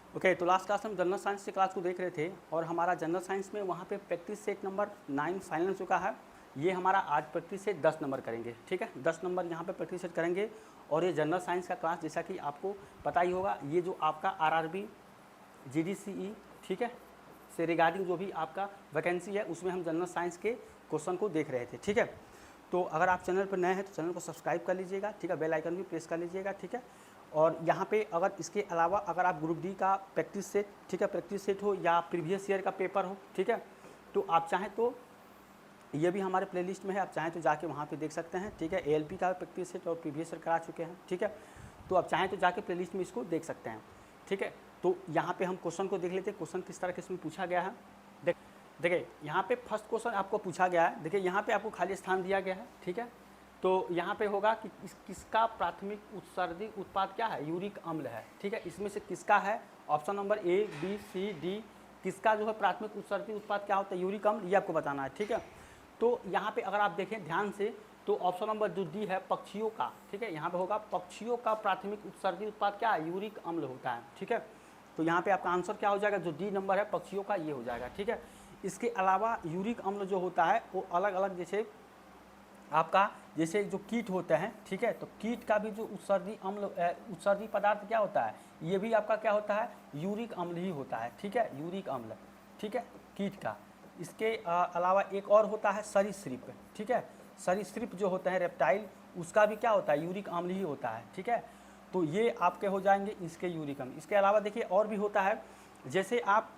Okay, तो last class हम general science की क्लास को देख रहे थे और हमारा जनरल साइंस में वहाँ पे प्रैक्टिस सेट नंबर 9 फाइनल चुका है। ये हमारा आज प्रैक्टिस सेट 10 नंबर करेंगे, ठीक है। 10 नंबर यहाँ पे प्रैक्टिस सेट करेंगे और ये जनरल साइंस का क्लास जैसा कि आपको पता ही होगा, ये जो आपका आरआरबी, जीडीसीई, ठीक है, से रिगार्डिंग जो भी आपका वैकेंसी है उसमें हम जनरल साइंस के क्वेश्चन को देख रहे थे, ठीक है। तो अगर आप चैनल पर नए हैं तो चैनल को सब्सक्राइब कर लीजिएगा, ठीक है, बेल आइकन भी प्रेस कर लीजिएगा, ठीक है। और यहाँ पे अगर इसके अलावा अगर आप ग्रुप डी का प्रैक्टिस सेट, ठीक है, प्रैक्टिस सेट हो या प्रीवियस ईयर का पेपर हो, ठीक है, तो आप चाहें तो ये भी हमारे प्लेलिस्ट में है, आप चाहें तो जाके वहाँ पे देख सकते हैं, ठीक है। एएलपी का प्रैक्टिस सेट और प्रीवियस ईयर करा चुके हैं, ठीक है, तो आप चाहें तो जाके प्लेलिस्ट में इसको देख सकते हैं, ठीक है। तो यहाँ पे हम क्वेश्चन को देख लेते हैं, क्वेश्चन किस तरह के इसमें पूछा गया है। देखिए यहाँ पे फर्स्ट क्वेश्चन आपको पूछा गया है, देखिए यहाँ पे आपको खाली स्थान दिया गया है, ठीक है। तो यहाँ पे होगा कि किसका प्राथमिक उत्सर्जी उत्पाद क्या है, यूरिक अम्ल है, ठीक है। इसमें से किसका है, option number A B C D, किसका जो है प्राथमिक उत्सर्जी उत्पाद क्या होता है, यूरिक अम्ल, ये आपको बताना है, ठीक है। तो यहाँ पे अगर आप देखें ध्यान से तो ऑप्शन नंबर जो डी है पक्षियों का, ठीक है, यहाँ पे होगा पक्षियों का प्राथमिक उत्सर्जी उत्पाद क्या है, यूरिक अम्ल होता है, ठीक है। तो यहाँ पे आपका आंसर क्या हो जाएगा, जो डी नंबर है पक्षियों का, ये हो जाएगा, ठीक है। इसके अलावा यूरिक अम्ल जो होता है वो अलग अलग जैसे आपका जैसे जो कीट होते हैं, ठीक है, तो कीट का भी जो उत्सर्जी अम्ल उत्सर्जी पदार्थ क्या होता है, ये भी आपका क्या होता है, यूरिक अम्ल ही होता है, ठीक है, यूरिक अम्ल, ठीक है, कीट का। इसके अलावा एक और होता है सरीसृप, ठीक है, सरीसृप जो होता है रेप्टाइल, उसका भी क्या होता है, यूरिक अम्ल ही होता है, ठीक है। तो ये आपके हो जाएंगे इसके यूरिक अम्ल। इसके अलावा देखिए और भी होता है, जैसे आप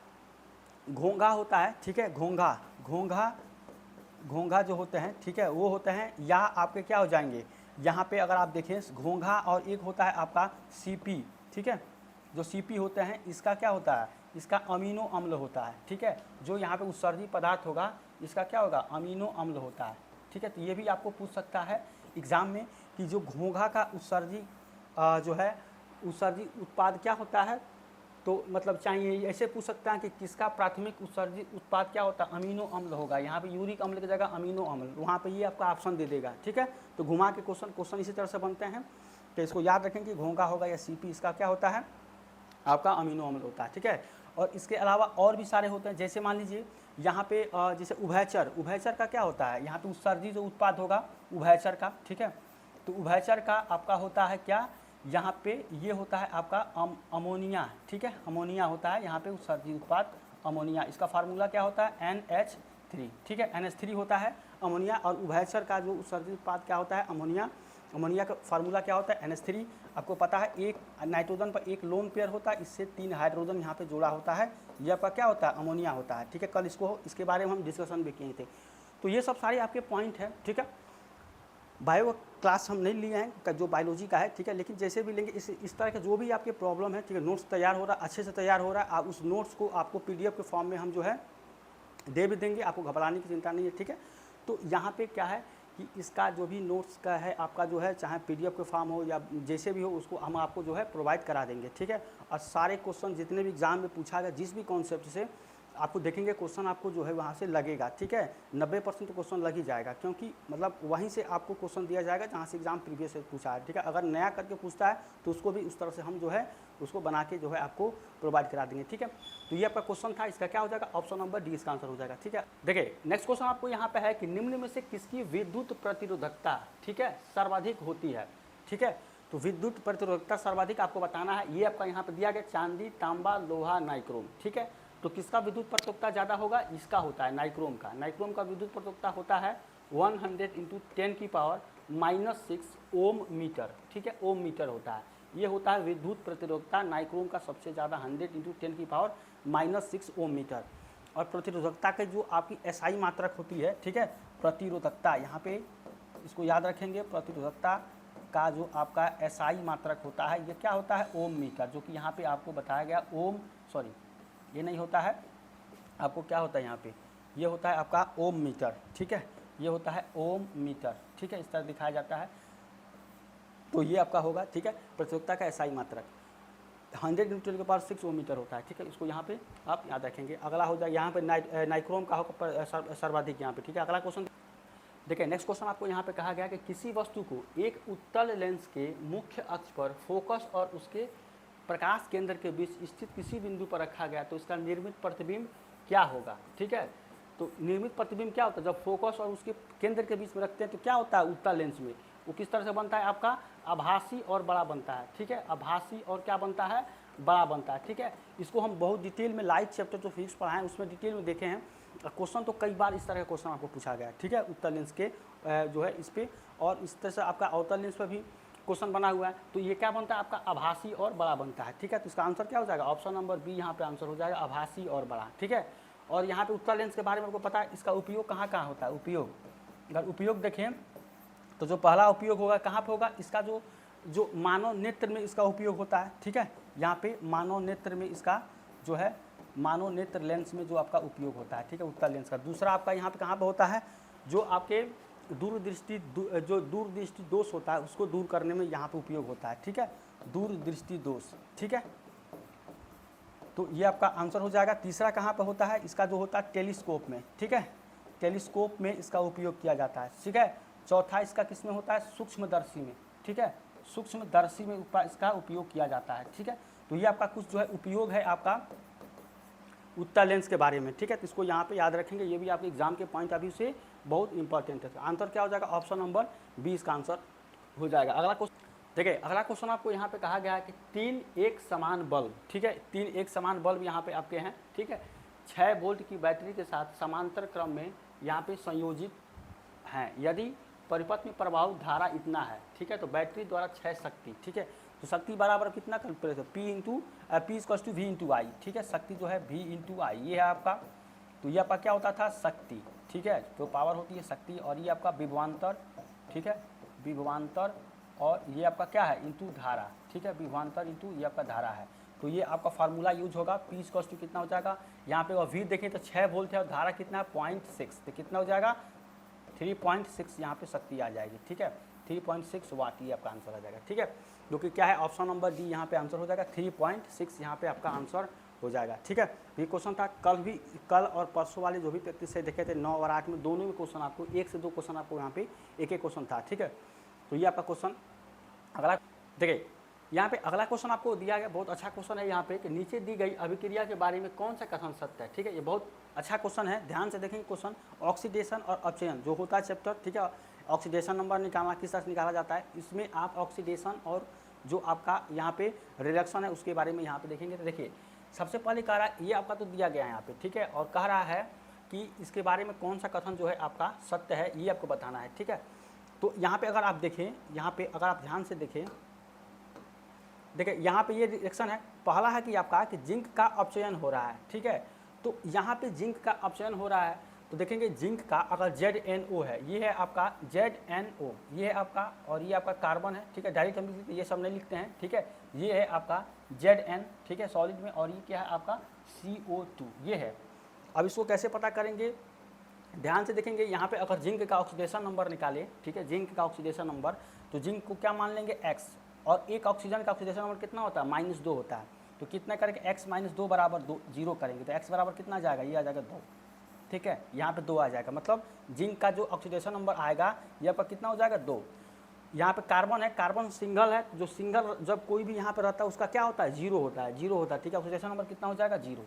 घोंघा होता है, ठीक है, घोंघा घोंघा घोंघा जो होते हैं, ठीक है, वो होते हैं, या आपके क्या हो जाएंगे, यहाँ पे अगर आप देखें घोंघा, और एक होता है आपका सीपी, ठीक है, जो सीपी होते हैं इसका क्या होता है, इसका अमीनो अम्ल होता है, ठीक है, जो यहाँ पे उत्सर्जी पदार्थ होगा इसका क्या होगा, अमीनो अम्ल होता है, ठीक है। तो ये भी आपको पूछ सकता है एग्जाम में कि जो घोंघा का उत्सर्जी जो है उत्सर्जी उत्पाद क्या होता है, तो मतलब चाहिए ऐसे पूछ सकता है कि किसका प्राथमिक उत्सर्जी उत्पाद क्या होता है, अमीनो अम्ल होगा। यहाँ पे यूरिक अम्ल की जगह अमीनो अम्ल, वहाँ पे ये आपका ऑप्शन दे देगा, ठीक है। तो घुमा के क्वेश्चन इसी तरह से बनते हैं, तो इसको याद रखें कि घोंघा होगा या सीपी, इसका क्या होता है, आपका अमीनो अम्ल होता है, ठीक है। और इसके अलावा और भी सारे होते हैं, जैसे मान लीजिए यहाँ पे जैसे उभयचर, उभयचर का क्या होता है, यहाँ पे उत्सर्जी जो उत्पाद होगा उभयचर का, ठीक है। तो उभयचर का आपका होता है क्या, यहाँ पे ये होता है आपका अमोनिया, ठीक है, अमोनिया होता है यहाँ पे उत्सर्जी उत्पाद अमोनिया। इसका फार्मूला क्या होता है, NH3, ठीक है, NH3 होता है अमोनिया। और उभयचर का जो उत्सर्जी उत्पाद क्या होता है, अमोनिया। अमोनिया का फार्मूला क्या होता है, NH3। आपको पता है एक नाइट्रोजन पर एक लोन पेयर होता है, इससे 3 हाइड्रोजन यहाँ पे जोड़ा होता है, यह आपका क्या होता है, अमोनिया होता है, ठीक है। कल इसके बारे में हम डिस्कशन भी किए थे। तो ये सब सारे आपके पॉइंट हैं, ठीक है। बायो क्लास हम नहीं लिए हैं जो बायोलॉजी का है, ठीक है, लेकिन जैसे भी लेंगे इस तरह के जो भी आपके प्रॉब्लम है, ठीक है, नोट्स तैयार हो रहा है, अच्छे से तैयार हो रहा है, आप उस नोट्स को आपको PDF के फॉर्म में हम जो है दे भी देंगे, आपको घबराने की चिंता नहीं है, ठीक है। तो यहाँ पे क्या है कि इसका जो भी नोट्स का है आपका जो है, चाहे PDF के फॉर्म हो या जैसे भी हो, उसको हम आपको जो है प्रोवाइड करा देंगे, ठीक है। और सारे क्वेश्चन जितने भी एग्जाम में पूछा गया जिस भी कॉन्सेप्ट से आपको देखेंगे क्वेश्चन आपको जो है वहाँ से लगेगा, ठीक है, 90% तो क्वेश्चन लग ही जाएगा, क्योंकि मतलब वहीं से आपको क्वेश्चन दिया जाएगा जहाँ से एग्जाम प्रीवियस से पूछा है, ठीक है। अगर नया करके पूछता है तो उसको भी उस तरह से हम जो है उसको बना के जो है आपको प्रोवाइड करा देंगे, ठीक है। तो ये आपका क्वेश्चन था, इसका क्या हो जाएगा, ऑप्शन नंबर डी इसका आंसर हो जाएगा, ठीक है। देखिए नेक्स्ट क्वेश्चन आपको यहाँ पे है कि निम्न में से किसकी विद्युत प्रतिरोधकता, ठीक है, सर्वाधिक होती है, ठीक है। तो विद्युत प्रतिरोधकता सर्वाधिक आपको बताना है, ये आपका यहाँ पे दिया गया चांदी, तांबा, लोहा, नाइक्रोम, ठीक है। तो किसका विद्युत प्रतिरोधकता ज़्यादा होगा, इसका होता है नाइक्रोम का। नाइक्रोम का विद्युत प्रतिरोधकता होता है 100 × 10⁻⁻6 ओम मीटर, ठीक है, ओम मीटर होता है, ये होता है विद्युत प्रतिरोधकता नाइक्रोम का सबसे ज़्यादा 100 × 10⁻6 ओम मीटर। और प्रतिरोधकता के जो आपकी SI मात्रक होती है, ठीक है, प्रतिरोधकता यहाँ पे इसको याद रखेंगे, प्रतिरोधकता का जो आपका SI मात्रक होता है ये क्या होता है, ओम मीटर, जो कि यहाँ पे आपको बताया गया ये नहीं होता है, आपको क्या होता है यहाँ पे, ये होता है आपका ओम मीटर, ठीक है, ये होता है ओम मीटर, ठीक है, इस तरह दिखाया जाता है। तो ये आपका होगा, ठीक है, प्रतिरोधकता का SI मात्रक 100 × 10⁻6 ओम मीटर होता है, ठीक है, इसको यहाँ पे आप याद रखेंगे। अगला हो जाए यहाँ पे नाइक्रोम का होगा सर्वाधिक यहाँ पे, ठीक है। अगला क्वेश्चन देखिए, नेक्स्ट क्वेश्चन आपको यहाँ पे कहा गया कि किसी वस्तु को एक उत्तल लेंस के मुख्य अक्ष पर फोकस और उसके प्रकाश केंद्र के बीच स्थित किसी बिंदु पर रखा गया तो इसका निर्मित प्रतिबिंब क्या होगा, ठीक है। तो निर्मित प्रतिबिंब क्या होता है, जब फोकस और उसके केंद्र के बीच में रखते हैं तो क्या होता है उत्तल लेंस में, वो किस तरह से बनता है आपका आभासी और बड़ा बनता है, ठीक है। आभासी और क्या बनता है, बड़ा बनता है, ठीक है। इसको हम बहुत डिटेल में लाइट चैप्टर जो फिजिक्स पढ़ाएं उसमें डिटेल में देखे हैं। क्वेश्चन तो कई बार इस तरह का क्वेश्चन आपको पूछा गया है, ठीक है, उत्तल लेंस के जो है इस पर, और इस तरह से आपका अवतल लेंस पर भी क्वेश्चन बना हुआ है। तो ये क्या बनता है आपका आभासी और बड़ा बनता है, ठीक है। तो इसका आंसर क्या हो जाएगा, ऑप्शन नंबर बी यहाँ पे आंसर हो जाएगा, आभासी और बड़ा, ठीक है। और यहाँ पे उत्तल लेंस के बारे में आपको पता है इसका उपयोग कहाँ कहाँ होता है, उपयोग अगर उपयोग देखें तो जो पहला उपयोग होगा कहाँ पे होगा, इसका जो मानव नेत्र में इसका उपयोग होता है, ठीक है। यहाँ पे मानव नेत्र में इसका जो है मानव नेत्र लेंस में जो आपका उपयोग होता है, ठीक है, उत्तल लेंस का। दूसरा आपका यहाँ पे कहाँ पे होता है, जो आपके दूरदृष्टि दोष होता है उसको दूर करने में यहाँ पे उपयोग होता है, ठीक है, दूरदृष्टि दोष, ठीक है। तो ये आपका आंसर हो जाएगा। तीसरा कहाँ पे होता है, इसका जो होता है टेलीस्कोप में, ठीक है, टेलीस्कोप में इसका उपयोग किया जाता है, ठीक है। चौथा इसका किस में होता है, सूक्ष्मदर्शी में, ठीक है, सूक्ष्मदर्शी में इसका उपयोग किया जाता है, ठीक है। तो ये आपका कुछ जो है उपयोग है आपका उत्तल लेंस के बारे में, ठीक है। तो इसको यहाँ पे याद रखेंगे, ये भी आपके एग्जाम के पॉइंट ऑफ व्यू से बहुत इंपॉर्टेंट है। आंसर क्या हो जाएगा, ऑप्शन नंबर 20 का आंसर हो जाएगा। अगला क्वेश्चन देखिए, अगला क्वेश्चन आपको यहाँ पे कहा गया है कि 3 एक समान बल्ब, ठीक है, 3 एक समान बल्ब यहाँ पे आपके हैं, ठीक है, 6 वोल्ट की बैटरी के साथ समांतर क्रम में यहाँ पे संयोजित हैं। यदि परिपथ में प्रवाह धारा इतना है, ठीक है, तो बैटरी द्वारा 6 शक्ति, ठीक है, तो शक्ति बराबर कितना कैलकुलेट है, P equals to V into I, ठीक है, शक्ति जो है V इंटू आई, ये है आपका। तो ये आपका क्या होता था, शक्ति, ठीक है, तो पावर होती है शक्ति, और ये आपका विभवांतर, ठीक है, विभवांतर, और ये आपका क्या है इंटू धारा, ठीक है, विभवांतर इंटू ये आपका धारा है। तो ये आपका फार्मूला यूज होगा, P इक्वल्स टू कितना हो जाएगा, यहाँ पे V देखें तो 6 वोल्ट है और धारा कितना है 0.6, तो कितना हो जाएगा 3.6 यहाँ पे शक्ति आ जाएगी, ठीक है, 3.6 वाट, ये आपका आंसर आ जाएगा, ठीक है, जो कि क्या है ऑप्शन नंबर डी यहाँ पे आंसर हो जाएगा, 3.6 यहाँ पे आपका आंसर हो जाएगा, ठीक है। ये क्वेश्चन था कल और परसों वाले जो भी प्रैक्टिस से देखे थे 9 और 8 में, दोनों में क्वेश्चन आपको 1 से 2 क्वेश्चन आपको यहाँ पे एक क्वेश्चन था, ठीक है। तो ये आपका क्वेश्चन अगला देखिए, यहाँ पे अगला क्वेश्चन आपको दिया गया, बहुत अच्छा क्वेश्चन है यहाँ पे कि नीचे दी गई अभिक्रिया के बारे में कौन सा कथन सत्य है, ठीक है, ये बहुत अच्छा क्वेश्चन है, ध्यान से देखेंगे क्वेश्चन। ऑक्सीडेशन और अपचयन जो होता है चैप्टर, ठीक है, ऑक्सीडेशन नंबर निकालना किस तरह से निकाला जाता है, इसमें आप ऑक्सीडेशन और जो आपका यहाँ पे रिडक्शन है उसके बारे में यहाँ पे देखेंगे। तो देखिए, सबसे पहले कह रहा है ये आपका तो दिया गया है यहाँ पे, ठीक है, और कह रहा है कि इसके बारे में कौन सा कथन जो है आपका सत्य है, ये आपको बताना है, ठीक है। तो यहाँ पे अगर आप देखें, यहाँ पे अगर आप ध्यान से देखें, देखिए यहाँ पे ये रिएक्शन है, पहला है कि आपका कि जिंक का अपचयन हो रहा है, ठीक है। तो यहाँ पे जिंक का अपचयन हो रहा है, तो देखेंगे जिंक का अगर ZNO है, ये है आपका ZNO, ये है आपका, और ये आपका कार्बन है, ठीक है, डायरेक्ट हम लिखते हैं, ये सब नहीं लिखते हैं, ठीक है, ये है आपका Zn, ठीक है, सॉलिड में, और ये क्या है आपका CO2, ये है। अब इसको कैसे पता करेंगे, ध्यान से देखेंगे, यहाँ पे अगर जिंक का ऑक्सीडेशन नंबर निकाले, ठीक है, जिंक का ऑक्सीडेशन नंबर, तो जिंक को क्या मान लेंगे X, और एक ऑक्सीजन का ऑक्सीडेशन नंबर कितना होता है -2 होता है, तो कितना करेंगे X - 2 बराबर 2 0 करेंगे, तो X बराबर कितना आ जाएगा, ये आ जाएगा 2, ठीक है, यहाँ पे 2 आ जाएगा, मतलब जिंक का जो ऑक्सीडेशन नंबर आएगा ये आपका कितना हो जाएगा 2। यहाँ पे कार्बन है, कार्बन सिंगल है, जो सिंगल जब कोई भी यहाँ पे रहता है उसका क्या होता है 0 होता है, 0 होता है, ठीक है, ऑक्सीडेशन नंबर कितना हो जाएगा 0,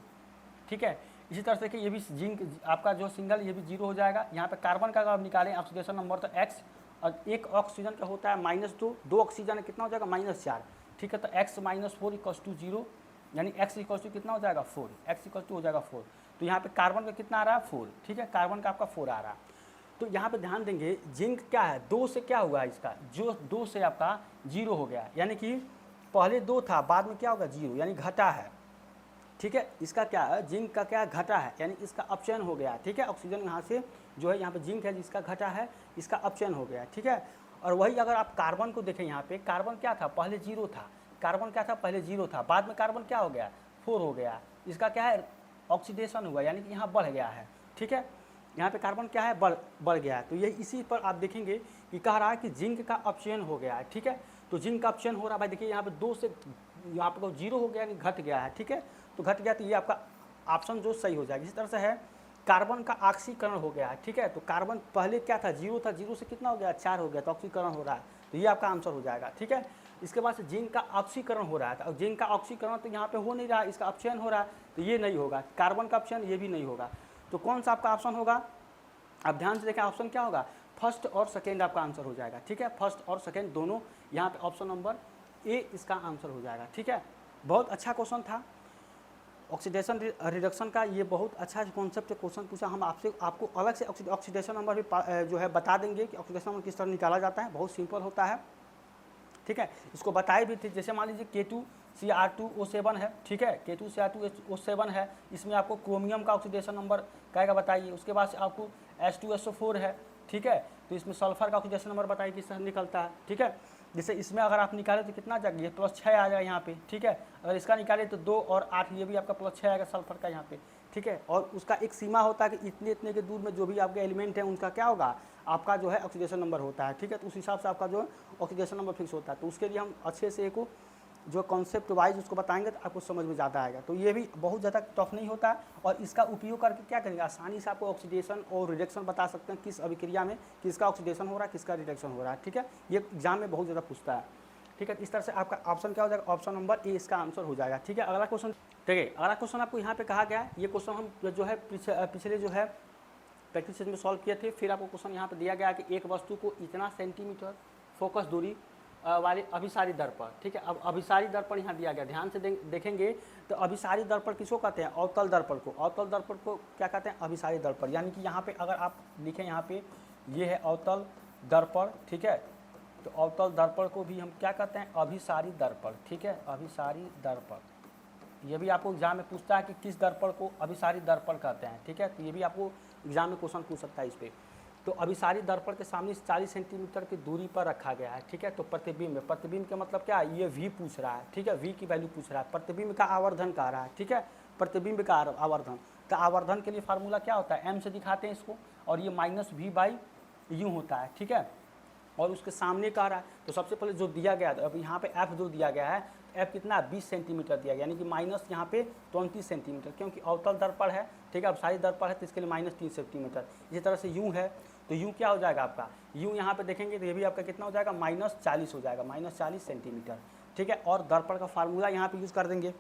ठीक है। इसी तरह से कि ये भी जिंक आपका जो सिंगल ये भी 0 हो जाएगा। यहाँ पे कार्बन का अगर आप निकालें ऑक्सीडेशन नंबर तो X, और एक ऑक्सीजन का होता है -2, 2 ऑक्सीजन कितना हो जाएगा -4, ठीक है, तो X - 4 = 0, यानी X = कितना हो जाएगा 4, X = हो जाएगा 4। तो यहाँ पे कार्बन का कितना आ रहा है 4, ठीक है, कार्बन का आपका 4 आ रहा है। तो यहाँ पे ध्यान देंगे जिंक क्या है 2 से क्या हुआ है इसका, जो 2 से आपका 0 हो गया, यानी कि पहले 2 था बाद में क्या होगा 0, यानी घटा है, ठीक है। इसका क्या है जिंक का क्या घटा है, यानी इसका अपचयन हो गया, ठीक है, ऑक्सीजन यहाँ से जो है यहाँ पे जिंक है जिसका घटा है, इसका अपचयन हो गया, ठीक है। और वही अगर आप कार्बन को देखें, यहाँ पे कार्बन क्या था पहले 0 था, कार्बन क्या था पहले 0 था, बाद में कार्बन क्या हो गया 4 हो गया, इसका क्या है ऑक्सीडेशन हुआ, यानी कि यहाँ बढ़ गया है, ठीक है, यहाँ पे कार्बन क्या है बढ़ गया है। तो ये इसी पर आप देखेंगे कि कह रहा है कि जिंक का अपचयन हो गया है, ठीक है, तो जिंक का अपचयन हो रहा है भाई, देखिए यहाँ पे 2 से यहाँ पे 0 हो गया, यानी घट गया है, ठीक है, तो घट गया, तो ये आपका ऑप्शन जो सही हो जाएगा। इसी तरह से है कार्बन का ऑक्सीकरण हो गया है, ठीक है, तो कार्बन पहले क्या था 0 था, 0 से कितना हो गया 4 हो गया, तो ऑक्सीकरण हो रहा है, तो ये आपका आंसर हो जाएगा, ठीक है। इसके बाद से जिंक का ऑक्सीकरण हो रहा है, और जिंक का ऑक्सीकरण तो यहाँ पे हो नहीं रहा है, इसका अपचयन हो रहा है, तो ये नहीं होगा। कार्बन का अपचयन ये भी नहीं होगा। तो कौन सा आपका ऑप्शन होगा? आप ध्यान से देखें, ऑप्शन क्या होगा? फर्स्ट और सेकेंड आपका आंसर हो जाएगा। ठीक है, फर्स्ट और सेकेंड दोनों यहाँ पे ऑप्शन नंबर ए इसका आंसर हो जाएगा। ठीक है, बहुत अच्छा क्वेश्चन था ऑक्सीडेशन रिडक्शन का, ये बहुत अच्छा कॉन्सेप्ट क्वेश्चन पूछा। हम आपको अलग से ऑक्सीडेशन नंबर भी जो है बता देंगे कि ऑक्सीडेशन नंबर किस तरह निकाला जाता है, बहुत सिंपल होता है। ठीक है, इसको बताए भी थे। जैसे मान लीजिए K2Cr2O7 है, ठीक है, K2Cr2O7 है, इसमें आपको क्रोमियम का ऑक्सीडेशन नंबर कहेगा बताइए। उसके बाद से आपको H2SO4 है, ठीक है, तो इसमें सल्फर का ऑक्सीडेशन नंबर बताइए किस तरह निकलता है। ठीक है, जैसे इसमें अगर आप निकालें तो कितना आ जाएगा? ये +6 आ जाएगा यहाँ पे। ठीक है, अगर इसका निकालें तो 2 और 8, ये भी आपका +6 आएगा सल्फर का यहाँ पे। ठीक है, और उसका एक सीमा होता है कि इतने इतने के दूर में जो भी आपके एलिमेंट हैं उनका क्या होगा? आपका जो है ऑक्सीडेशन नंबर होता है। ठीक है, तो उस हिसाब से आपका जो है ऑक्सीडेशन नंबर फिक्स होता है। तो उसके लिए हम अच्छे से एक जो कॉन्सेप्ट वाइज उसको बताएंगे तो आपको समझ में ज़्यादा आएगा। तो ये भी बहुत ज़्यादा टफ नहीं होता है, और इसका उपयोग करके क्या करेंगे? आसानी से आपको ऑक्सीडेशन और रिडक्शन बता सकते हैं, किस अभिक्रिया में किसका ऑक्सीडेशन हो रहा है, किसका रिडक्शन हो रहा है। ठीक है, ये एग्जाम में बहुत ज़्यादा पूछता है। ठीक है, इस तरह से आपका ऑप्शन क्या हो जाएगा? ऑप्शन नंबर ए इसका आंसर हो जाएगा। ठीक है, अगला क्वेश्चन देखिए, अगला क्वेश्चन आपको यहाँ पे कहा गया है, ये क्वेश्चन हम जो है पिछले जो है प्रैक्टिस में सॉल्व किए थे। फिर आपको क्वेश्चन यहाँ पे दिया गया कि एक वस्तु को इतना सेंटीमीटर फोकस दूरी वाली अभिसारी दर्पण, ठीक है, अब अभिसारी दर्पण यहाँ दिया गया। ध्यान से देखेंगे तो अभिसारी दर्पण किसको कहते हैं? अवतल दर्पण को। अवतल दर्पण को क्या कहते हैं? अभिसारी दर्पण। यानी कि यहाँ पे अगर आप लिखें, यहाँ पे ये है अवतल दर्पण, ठीक है, तो अवतल दर्पण को भी हम क्या कहते हैं? अभिसारी दर्पण। ठीक है, अभिसारी दर्पण। ये भी आपको एग्जाम में पूछता है कि किस दर्पण को अभिसारी दर्पण कहते हैं। ठीक है, तो ये भी आपको एग्जाम में क्वेश्चन पूछ सकता है इस पर। तो अभिसारी दर्पण के सामने 40 सेंटीमीटर की दूरी पर रखा गया है। ठीक है, तो प्रतिबिंब, प्रतिबिंब का मतलब क्या है? ये V पूछ रहा है। ठीक है, V की वैल्यू पूछ रहा है। प्रतिबिंब का आवर्धन कह रहा है। ठीक है, प्रतिबिंब का आवर्धन, तो आवर्धन के लिए फार्मूला क्या होता है? M से दिखाते हैं इसको, और ये -V/U होता है। ठीक है, और उसके सामने कह रहा है, तो सबसे पहले जो दिया गया, अब यहाँ पे F जो दिया गया है, F कितना? 20 सेंटीमीटर दिया गया, यानी कि माइनस यहाँ पे 29 सेंटीमीटर, क्योंकि अवतल दर्पण है। ठीक है, अब सारी दर्पण है तो इसके लिए -3 सेंटीमीटर। इसी तरह से U है, तो U क्या हो जाएगा आपका? U यहाँ पे देखेंगे तो ये भी आपका कितना हो जाएगा? -40 हो जाएगा, -40 सेंटीमीटर। ठीक है, और दर्पण का फार्मूला यहाँ पे यूज़ कर देंगे।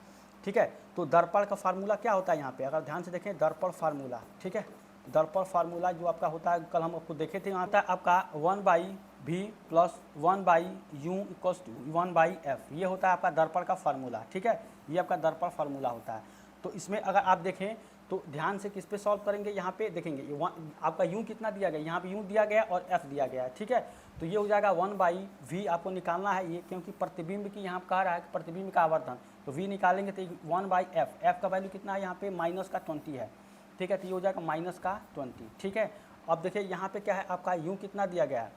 ठीक है, तो दर्पण का फार्मूला क्या होता है यहाँ पे? अगर ध्यान से देखें, दर्पण फार्मूला, ठीक है, दर्पण फार्मूला जो आपका होता है, कल हम आपको देखे थे, वहाँ था आपका 1/V + 1/U = 1/F। ये होता है आपका दर्पण का फार्मूला। ठीक है, ये आपका दर्पण फार्मूला होता है। तो इसमें अगर आप देखें तो ध्यान से किस पे सॉल्व करेंगे? यहाँ पे देखेंगे आपका U कितना दिया गया, यहाँ पे U दिया गया और F दिया गया है। ठीक है, तो ये हो जाएगा 1/V आपको निकालना है ये, क्योंकि प्रतिबिंब की यहाँ कह रहा है कि प्रतिबिंब का आवर्धन, तो V निकालेंगे तो 1/F। F का वैल्यू कितना है? यहाँ पे -20 है। ठीक है, तो ये हो जाएगा -20। ठीक है, अब देखिए यहाँ पे क्या है आपका? U कितना दिया गया है?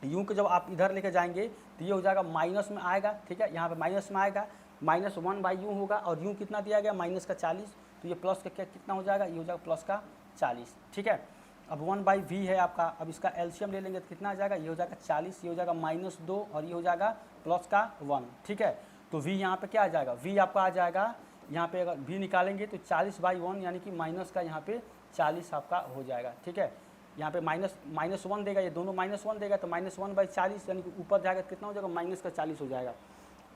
U को जब आप इधर लेके जाएंगे तो ये हो जाएगा माइनस में आएगा। ठीक है, यहाँ पे माइनस में आएगा, -1/U होगा, और U कितना दिया गया? -40, तो ये प्लस का क्या कितना हो जाएगा? ये हो जाएगा +40। ठीक है, अब 1/V है आपका, अब इसका एलसीएम ले लेंगे तो कितना आ जाएगा? ये हो जाएगा 40, ये हो जाएगा -2, और ये हो जाएगा +1। ठीक है, तो V यहाँ पे क्या आ जाएगा? V आपका आ जाएगा यहाँ पे, अगर V निकालेंगे तो 40/1, यानी कि माइनस का यहाँ पे 40 आपका हो जाएगा। ठीक है, यहाँ पे -1 देगा, ये दोनों -1 देगा, तो -1/40, यानी कि ऊपर जाएगा तो कितना हो जाएगा? -40 हो जाएगा,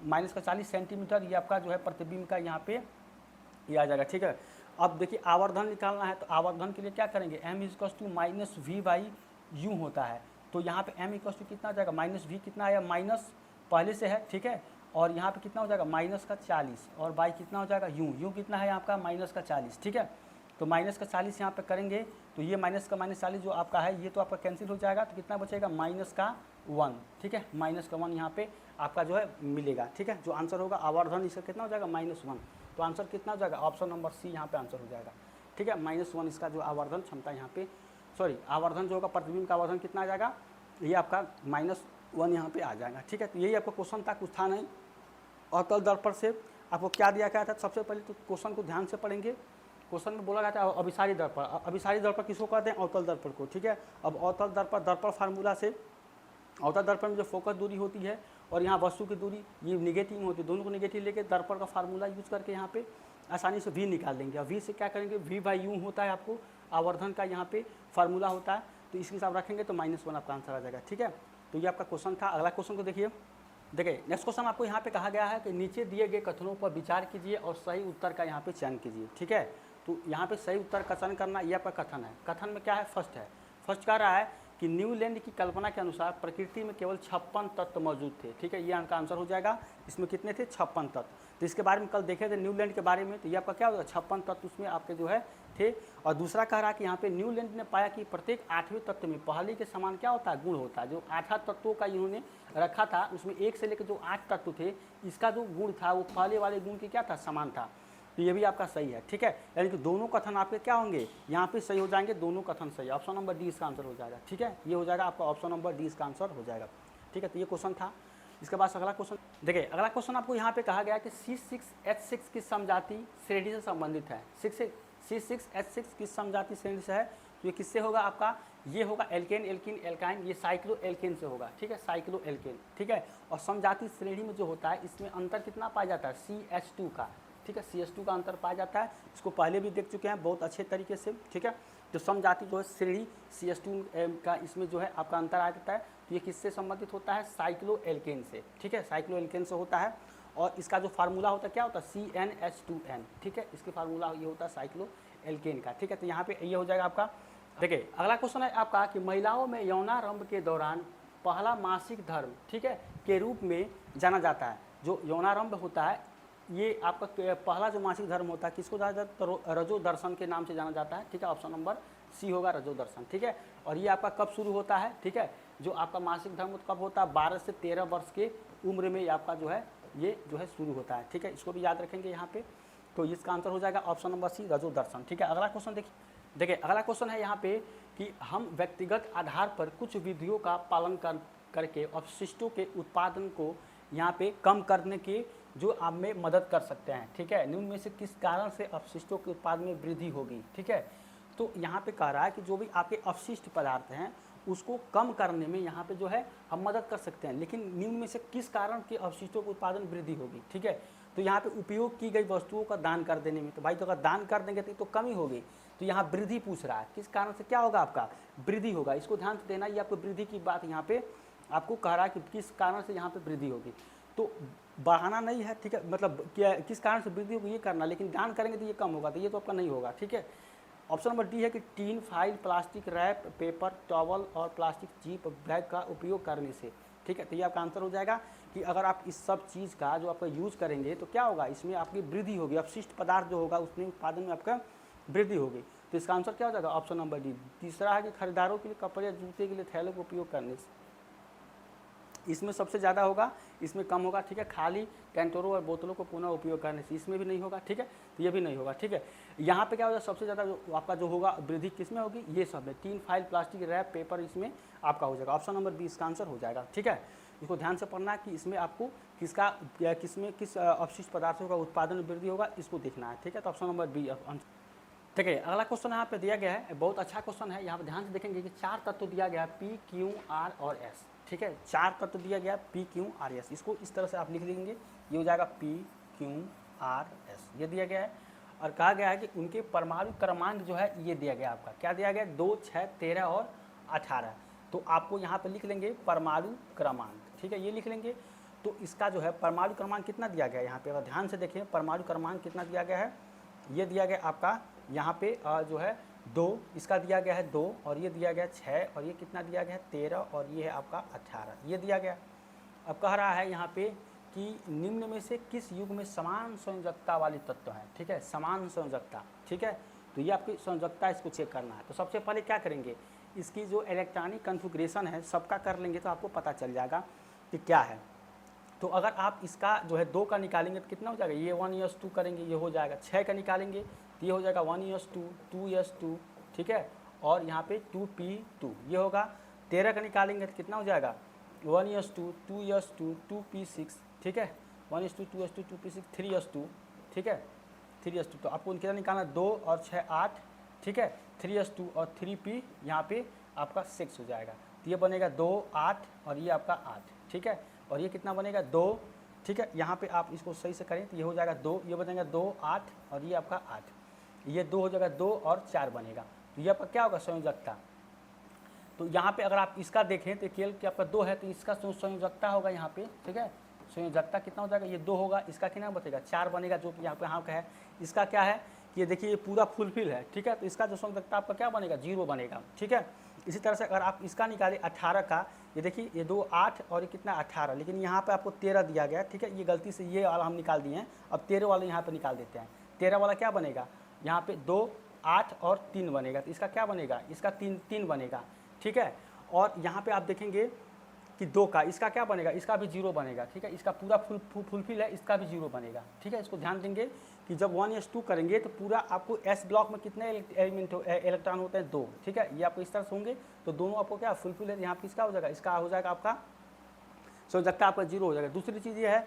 -40 सेंटीमीटर। ये आपका जो है प्रतिबिंब का यहाँ पे ये आ जाएगा। ठीक है, अब देखिए आवर्धन निकालना है, तो आवर्धन के लिए क्या करेंगे? M = -V/U होता है, तो यहाँ पे M = कितना आ जाएगा? -V कितना आया? माइनस पहले से है। ठीक है, और यहाँ पे कितना हो जाएगा? -40, और बाई कितना हो जाएगा? U कितना है आपका? -40। ठीक है, तो -40 यहाँ पे करेंगे तो ये -40 जो आपका है ये तो आपका कैंसिल हो जाएगा, तो कितना बचेगा? -1। ठीक है, -1 यहाँ पे आपका जो है मिलेगा। ठीक है, जो आंसर होगा आवर्धन इसका कितना हो जाएगा? -1। तो आंसर कितना हो जाएगा? ऑप्शन नंबर C यहाँ पे आंसर हो जाएगा। ठीक है, -1 इसका जो आवर्धन क्षमता यहाँ पे, आवर्धन जो होगा प्रतिबिंब का आवर्धन कितना आ जाएगा? ये आपका -1 यहाँ पे आ जाएगा। ठीक है, तो यही आपका क्वेश्चन था, कुछ था नहीं। अवतल दर्पण से आपको क्या दिया गया था? सबसे पहले तो क्वेश्चन को ध्यान से पढ़ेंगे। क्वेश्चन में बोला गया था अभिसारी दर्पण। अभिसारी दर्पण किसको कहते हैं? अवतल दर्पण को। ठीक है, अब अवतल दर्पण फार्मूला से, अवतल दर्पण में जो फोकस दूरी होती है और यहाँ वस्तु की दूरी ये निगेटिव होती है, दोनों को निगेटिव लेके दर्पण का फार्मूला यूज करके यहाँ पे आसानी से V निकाल देंगे। और V से क्या करेंगे? V/U होता है आपको आवर्धन का यहाँ पे फार्मूला होता है, तो इसके हिसाब रखेंगे तो -1 आपका आंसर आ जाएगा। ठीक है, तो ये आपका क्वेश्चन था। अगला क्वेश्चन को देखिए, देखिए नेक्स्ट क्वेश्चन आपको यहाँ पे कहा गया है कि नीचे दिए गए कथनों पर विचार कीजिए और सही उत्तर का यहाँ पे चयन कीजिए। ठीक है, तो यहाँ पे सही उत्तर का चयन करना ये आपका कथन है। कथन में क्या है, फर्स्ट कह रहा है कि न्यूलैंड की कल्पना के अनुसार प्रकृति में केवल 56 तत्व मौजूद थे। ठीक है, ये आपका आंसर हो जाएगा। इसमें कितने थे, 56 तत्व। तो इसके बारे में कल देखे थे न्यूलैंड के बारे में, तो ये आपका क्या होगा, 56 तत्व उसमें आपके जो है थे। और दूसरा कह रहा है कि यहाँ पे न्यूलैंड ने पाया कि प्रत्येक 8वें तत्व में पहले के समान क्या होता है, गुण होता है। जो 8 तत्वों का इन्होंने रखा था उसमें 1 से लेकर जो 8 तत्व थे, इसका जो गुण था वो पहले वाले गुण के क्या था, समान था। तो ये भी आपका सही है। ठीक है, यानी कि दोनों कथन आपके क्या होंगे, यहाँ पे सही हो जाएंगे, दोनों कथन सही। ऑप्शन नंबर डी इसका आंसर हो जाएगा। ठीक है, ये हो जाएगा आपका ऑप्शन नंबर डी इसका आंसर हो जाएगा। ठीक है, तो ये क्वेश्चन था। इसके बाद अगला क्वेश्चन देखिए, अगला क्वेश्चन आपको यहाँ पे कहा गया कि C6H6 किस समजाति श्रेणी से संबंधित है। C6H6 किस समजाति श्रेणी से है, तो ये किससे होगा आपका, ये होगा एल्केन, एल्किन, एल्काइन, ये साइक्लो एल्केन से होगा। ठीक है, साइक्लो एल्केन। ठीक है, और समजाति श्रेणी में जो होता है इसमें अंतर कितना पाया जाता है, CH2 का। ठीक है, CH2 का अंतर पाया जाता है। इसको पहले भी देख चुके हैं बहुत अच्छे तरीके से। ठीक है, जो समजाति जो है श्रेणी CH2 का इसमें जो है आपका अंतर आ जाता है। तो ये किससे संबंधित होता है, साइक्लो एल्केन से। ठीक है, साइक्लो एल्केन से होता है। और इसका जो फार्मूला होता है क्या होता है, CnH2n। ठीक है, इसके फार्मूला ये होता है साइक्लो एल्केन का। ठीक है, तो यहाँ पे ये हो जाएगा आपका। देखिए अगला क्वेश्चन है आपका कि महिलाओं में यौनारंभ के दौरान पहला मासिक धर्म, ठीक है, के रूप में जाना जाता है। जो यौनारंभ होता है ये आपका पहला जो मासिक धर्म होता है किसको जाना जाता है, रजो दर्शन के नाम से जाना जाता है। ठीक है, ऑप्शन नंबर सी होगा रजो दर्शन। ठीक है, और ये आपका कब शुरू होता है, ठीक है, जो आपका मासिक धर्म कब होता है, 12 से 13 वर्ष के उम्र में आपका जो है ये जो है शुरू होता है। ठीक है, इसको भी याद रखेंगे यहाँ पे। तो इसका आंसर हो जाएगा ऑप्शन नंबर सी रजो दर्शन। ठीक है, अगला क्वेश्चन देखिए अगला क्वेश्चन है यहाँ पे कि हम व्यक्तिगत आधार पर कुछ विधियों का पालन करके अपशिष्टों के उत्पादन को यहाँ पे कम करने के जो आप में मदद कर सकते हैं। ठीक है, निम्न में से किस कारण से अपशिष्टों के उत्पादन में वृद्धि होगी। ठीक है, तो यहाँ पे कह रहा है कि जो भी आपके अपशिष्ट पदार्थ हैं उसको कम करने में यहाँ पे जो है हम मदद कर सकते हैं, लेकिन निम्न में से किस कारण के अपशिष्टों के उत्पादन वृद्धि होगी। ठीक है, तो यहाँ पे उपयोग की गई वस्तुओं का दान कर देने में, तो भाई तो अगर दान कर देंगे तो कमी होगी। तो यहाँ वृद्धि पूछ रहा है, किस कारण से क्या होगा आपका, वृद्धि होगा। इसको ध्यान से देना, ये आपको वृद्धि की बात यहाँ पे आपको कह रहा है कि किस कारण से यहाँ पे वृद्धि होगी। तो बढ़ाना नहीं है, ठीक है, मतलब क्या किस कारण से वृद्धि होगी ये करना, लेकिन दान करेंगे तो ये कम होगा, तो ये तो आपका नहीं होगा। ठीक है, ऑप्शन नंबर डी है कि tin, foil, plastic wrap, paper, towel और प्लास्टिक जीप बैग का उपयोग करने से। ठीक है, तो ये आपका आंसर हो जाएगा कि अगर आप इस सब चीज़ का जो आपका यूज़ करेंगे तो क्या होगा, इसमें आपकी वृद्धि होगी, अपशिष्ट पदार्थ जो होगा उसमें उत्पादन में आपका वृद्धि होगी। तो इसका आंसर क्या हो जाएगा, ऑप्शन नंबर डी। तीसरा है कि खरीदारों के लिए कपड़े या जूते के लिए थैलों का उपयोग करने से, इसमें सबसे ज़्यादा होगा, इसमें कम होगा। ठीक है, खाली कैंटरों और बोतलों को पुनः उपयोग करने से, इसमें भी नहीं होगा। ठीक है, तो ये भी नहीं होगा। ठीक है, यहाँ पे क्या होगा, सबसे ज़्यादा जो आपका जो होगा वृद्धि किसमें होगी, ये सब में, tin, foil, plastic, wrap, paper, इसमें आपका हो जाएगा। ऑप्शन नंबर बी इसका आंसर हो जाएगा। ठीक है, इसको ध्यान से पढ़ना है कि इसमें आपको किस अपशिष्ट पदार्थों का उत्पादन वृद्धि होगा, इसको देखना है। ठीक है, तो ऑप्शन नंबर बी आंसर। ठीक है, अगला क्वेश्चन यहाँ पे दिया गया है, बहुत अच्छा क्वेश्चन है। यहाँ पे ध्यान से देखेंगे कि 4 तत्व दिया गया है, पी, क्यू, आर और एस। ठीक है, 4 तत्व दिया गया पी, क्यू, आर, एस। इसको इस तरह से आप लिख लेंगे, ये हो जाएगा पी, क्यू, आर, एस, ये दिया गया है। और कहा गया है कि उनके परमाणु क्रमांक जो है ये दिया गया आपका, क्या दिया गया, 2, 6, 13 और 18। तो आपको यहाँ पे लिख लेंगे परमाणु क्रमांक। ठीक है, ये लिख लेंगे। तो इसका जो है परमाणु क्रमांक कितना दिया गया है, यहाँ पे अगर ध्यान से देखें परमाणु क्रमांक कितना दिया गया है, ये दिया गया आपका यहाँ पे जो है 2, इसका दिया गया है 2, और ये दिया गया 6, और ये कितना दिया गया है 13, और ये है आपका 18, ये दिया गया। अब कह रहा है यहाँ पे कि निम्न में से किस युग में समान संयोजकता वाली तत्व है। ठीक है, समान संयोजकता। ठीक है, तो ये आपकी संयोजकता, इसको चेक करना है। तो सबसे पहले क्या करेंगे, इसकी जो इलेक्ट्रॉनिक कन्फिग्रेशन है सबका कर लेंगे तो आपको पता चल जाएगा कि क्या है। तो अगर आप इसका जो है 2 का निकालेंगे तो कितना हो जाएगा, ये 1s2 करेंगे, ये हो जाएगा। 6 का निकालेंगे तो ये हो जाएगा 1s2, 2s2। ठीक है, और यहाँ पे 2p2 ये होगा। 13 का निकालेंगे तो कितना हो जाएगा, 1s2, 2s2, 2p6। ठीक है, 1s2, 2s2, 2p6, 3s2। ठीक है, 3s2। तो आपको कितना निकालना, 2 और 6 8। ठीक है, 3s2 और 3p यहाँ पे आपका 6 हो जाएगा। तो ये बनेगा 2, 8 और ये आपका 8। ठीक है, और ये कितना बनेगा 2। ठीक है, यहाँ पे आप इसको सही से करें तो ये हो जाएगा 2, ये बनेगा 2, 8 और ये आपका 8, ये 2 हो जाएगा, 2 और 4 बनेगा। तो ये आपका क्या होगा, संयोजकता। तो यहाँ पे अगर आप इसका देखें तो केवल कि आपका 2 है तो इसका संयोजकता होगा यहाँ पे, ठीक है, संयोजकता कितना हो जाएगा, ये 2 होगा, इसका कितना बचेगा 4 बनेगा, जो कि यहाँ का है। इसका क्या है कि ये देखिए ये पूरा फुलफिल है, ठीक है, तो इसका जो संयोजकता आपका क्या बनेगा 0 बनेगा, ठीक है। इसी तरह से अगर आप इसका निकालें 18 का, ये देखिए ये 2 8 और ये कितना 18, लेकिन यहाँ पे आपको 13 दिया गया, ठीक है, ये गलती से ये वाला हम निकाल दिए हैं, अब 13 वाला यहाँ पे निकाल देते हैं। 13 वाला क्या बनेगा, यहाँ पे 2 8 और 3 बनेगा, तो इसका क्या बनेगा, इसका 3 बनेगा, ठीक है। और यहाँ पे आप देखेंगे कि 2 का इसका क्या बनेगा, इसका भी 0 बनेगा, ठीक है, इसका पूरा फुलफिल है, इसका भी 0 बनेगा, ठीक है। इसको ध्यान देंगे कि जब 1s2 करेंगे तो पूरा आपको एस ब्लॉक में कितने इलेक्ट्रॉन होते हैं 2, ठीक है, ये आपको इस तरह से होंगे, तो दोनों आपको क्या फुलफिल है, यहाँ पे इसका हो जाएगा, इसका हो जाएगा आपका संयोजकता आपका 0 हो जाएगा। दूसरी चीज़ ये है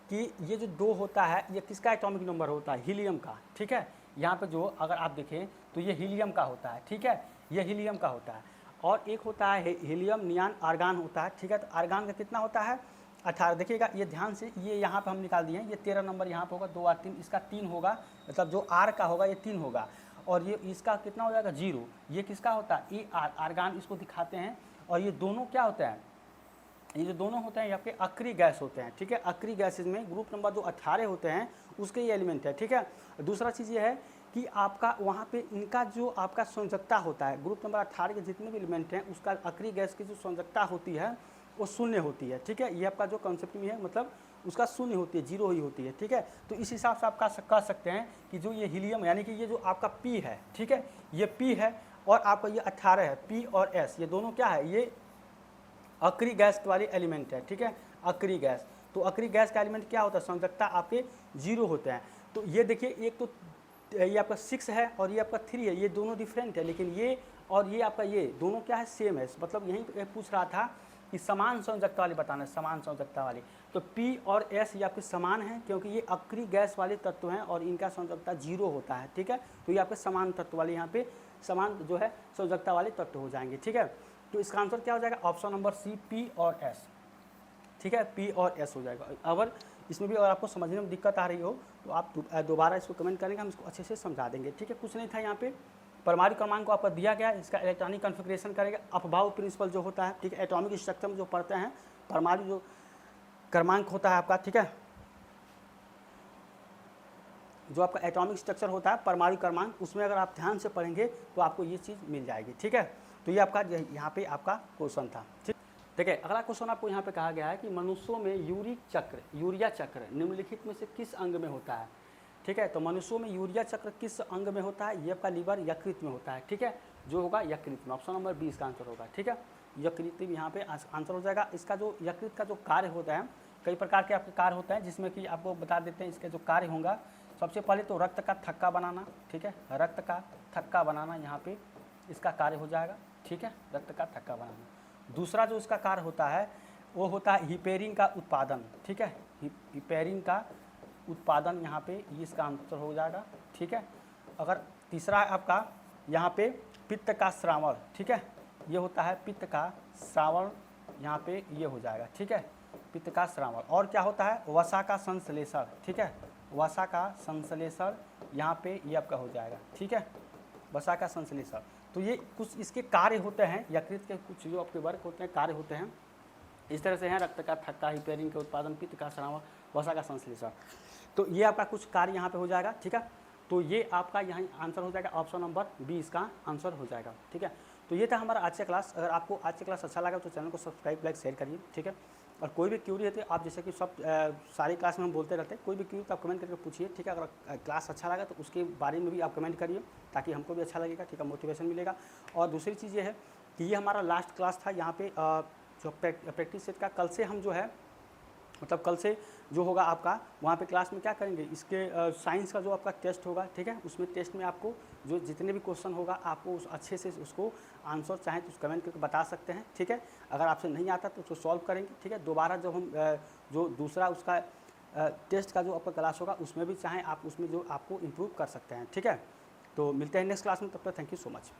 कि ये जो 2 होता है ये किसका एटॉमिक नंबर होता है, हीलियम का, ठीक है। यहाँ पे जो अगर आप देखें तो ये हीलियम का होता है, ठीक है, ये हीलियम का होता है। और एक होता है हीलियम नियान आर्गान होता है, ठीक है, तो आर्गान का कितना होता है 18। देखिएगा ये ध्यान से, ये यहाँ पे हम निकाल दिए हैं, ये 13 नंबर यहाँ पे होगा, 2 8 3, इसका 3 होगा, मतलब जो आर का होगा ये 3 होगा, और ये इसका कितना हो जाएगा 0। ये किसका होता है ई आर्गान, इसको दिखाते हैं। और ये दोनों क्या होता है, ये जो दोनों होते हैं आपके अक्री गैस होते हैं, ठीक है, अक्री गैसेज में ग्रुप नंबर जो 18 होते हैं उसके ये एलिमेंट है, ठीक है। दूसरा चीज़ ये है कि आपका वहाँ पे इनका जो आपका संयोजकता होता है, ग्रुप नंबर 18 के जितने भी एलिमेंट हैं उसका अक्री गैस की जो संयोजकता होती है वो 0 होती है, ठीक है। ये आपका जो कॉन्सेप्ट में है, मतलब उसका 0 होती है, 0 ही होती है, ठीक है। तो इस हिसाब से आप कह सकते हैं कि जो ये हीलियम यानी कि ये जो आपका P है, ठीक है, ये P है, और आपका ये 18 है, P और S, ये दोनों क्या है, ये अक्री गैस वाले एलिमेंट है, ठीक है, अक्री गैस। तो अक्री गैस का एलिमेंट क्या होता है, संयोजकता आपके 0 होते हैं। तो ये देखिए एक तो ये आपका 6 है और ये आपका 3 है, ये दोनों डिफरेंट है, लेकिन ये और ये आपका ये दोनों क्या है सेम है। मतलब यहीं पे पूछ रहा था कि समान संयोजकता वाले बताना, समान संयोजकता वाले। तो P और S ये आपके समान हैं क्योंकि ये अक्री गैस वाले तत्व हैं और इनका संयोजकता 0 होता है, ठीक है। तो ये आपके समान तत्व वाले यहाँ पे समान जो है संयोजकता वाले तत्व हो जाएंगे, ठीक है। तो इसका आंसर क्या हो जाएगा, ऑप्शन नंबर सी P और S, ठीक है, P और S हो जाएगा। अगर इसमें भी अगर आपको समझने में दिक्कत आ रही हो तो आप दोबारा इसको कमेंट करेंगे, हम इसको अच्छे से समझा देंगे, ठीक है। कुछ नहीं था यहाँ पे, परमाणु क्रमांक को आपको दिया गया, इसका इलेक्ट्रॉनिक कॉन्फ़िगरेशन करेगा, अपभाव प्रिंसिपल जो होता है, ठीक है, एटॉमिक स्ट्रक्चर में जो पढ़ते हैं परमाणु जो क्रमांक होता है आपका, ठीक है, जो आपका एटॉमिक स्ट्रक्चर होता है परमाणु क्रमांक, उसमें अगर आप ध्यान से पढ़ेंगे तो आपको ये चीज़ मिल जाएगी, ठीक है। तो ये आपका यहाँ पे आपका क्वेश्चन था, ठीक। देखिए अगला क्वेश्चन आपको यहाँ पे कहा गया है कि मनुष्यों में यूरिया चक्र निम्नलिखित में से किस अंग में होता है, ठीक है। तो मनुष्यों में यूरिया चक्र किस अंग में होता है, ये आपका लीवर यकृत में होता है, ठीक है, जो होगा यकृत में, ऑप्शन नंबर 20 का आंसर होगा, ठीक है। यकृत में यहाँ पे आंसर हो जाएगा। इसका जो यकृत का जो कार्य होता है, कई प्रकार के आपके कार्य होते हैं, जिसमें कि आपको बता देते हैं इसके जो कार्य होगा। सबसे पहले तो रक्त का थक्का बनाना, ठीक है, रक्त का थक्का बनाना यहाँ पे इसका कार्य हो जाएगा, ठीक है, रक्त का थक्का बनाना। दूसरा जो इसका कार्य होता है वो होता है हिपेरिन का उत्पादन, ठीक है, हिपेरिन का उत्पादन यहाँ पे ये इसका आंसर हो जाएगा, ठीक है। अगर तीसरा है आपका यहाँ पे पित्त का श्रावण, ठीक है, ये होता है पित्त का श्रावण, यहाँ पे ये हो जाएगा, ठीक है, पित्त का श्रावण। और क्या होता है वसा का संश्लेषण, ठीक है, वसा का संश्लेषण यहाँ पे ये आपका हो जाएगा, ठीक है, वसा का संश्लेषण। तो ये कुछ इसके कार्य होते हैं, यकृत के कुछ जो आपके वर्क होते हैं, कार्य होते हैं, इस तरह से हैं, रक्त का थक्का, हिपेरिन के उत्पादन, पित्त का श्रावण, वसा का संश्लेषण। तो ये आपका कुछ कार्य यहाँ पे हो जाएगा, ठीक है। तो ये आपका यहाँ आंसर हो जाएगा, ऑप्शन नंबर 20 का आंसर हो जाएगा, ठीक है। तो ये था हमारा आज का क्लास। अगर आपको आज का क्लास अच्छा लगा तो चैनल को सब्सक्राइब, लाइक, शेयर करिए, ठीक है। और कोई भी क्यूरी रहती है, आप जैसे कि सब सारी क्लास में हम बोलते रहते हैं, कोई भी क्यूरी तो आप कमेंट करके पूछिए, ठीक है। अगर क्लास अच्छा लगा तो उसके बारे में भी आप कमेंट करिए, ताकि हमको भी अच्छा लगेगा, ठीक है, मोटिवेशन मिलेगा। और दूसरी चीज़ ये है कि ये हमारा लास्ट क्लास था यहाँ पे जो प्रैक्टिस सेट का। कल से हम जो है मतलब कल से जो होगा आपका वहाँ पे क्लास में क्या करेंगे, इसके साइंस का जो आपका टेस्ट होगा, ठीक है, उसमें टेस्ट में आपको जो जितने भी क्वेश्चन होगा आपको उस अच्छे से उसको आंसर चाहें तो कमेंट करके बता सकते हैं, ठीक है। अगर आपसे नहीं आता तो उसको सॉल्व करेंगे, ठीक है। दोबारा जब हम जो दूसरा उसका टेस्ट का जो आपका क्लास होगा उसमें भी चाहें आप उसमें जो आपको इम्प्रूव कर सकते हैं, ठीक है। तो मिलते हैं नेक्स्ट क्लास में, तब तक थैंक यू सो मच।